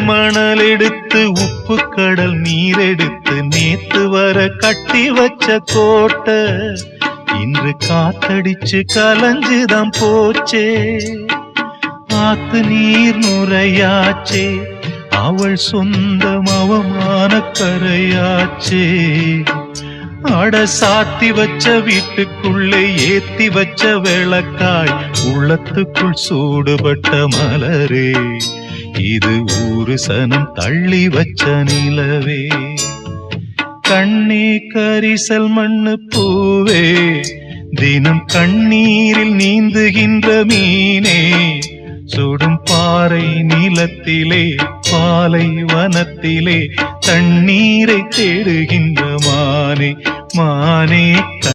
மணல் எடுத்து உப்பு கடல் நீர் எடுத்து நேத்து வர கட்டி வச்ச கோட்டை இன்று காத்தடிச்சு கலஞ்சுதான் போச்சே. ஆத்து நீர் நுரையாச்சே, அவள் சொந்தம் அவமான கரையாச்சே. அட சாத்தி வச்ச வீட்டுக்குள்ளே ஏத்தி வச்ச விளக்காய் உள்ளத்துக்குள் சூடுபட்ட மலரே, இது ஊரு சனம் தள்ளி வச்ச நிலவே. கண்ணே கரிசல் மண்ணு பூவே, தினம் கண்ணீரில் நீந்துகின்ற மீனே, சுடும் பாறை நிலத்திலே பாலை வனத்திலே தண்ணீரை தேடுகின்ற மானே மானே.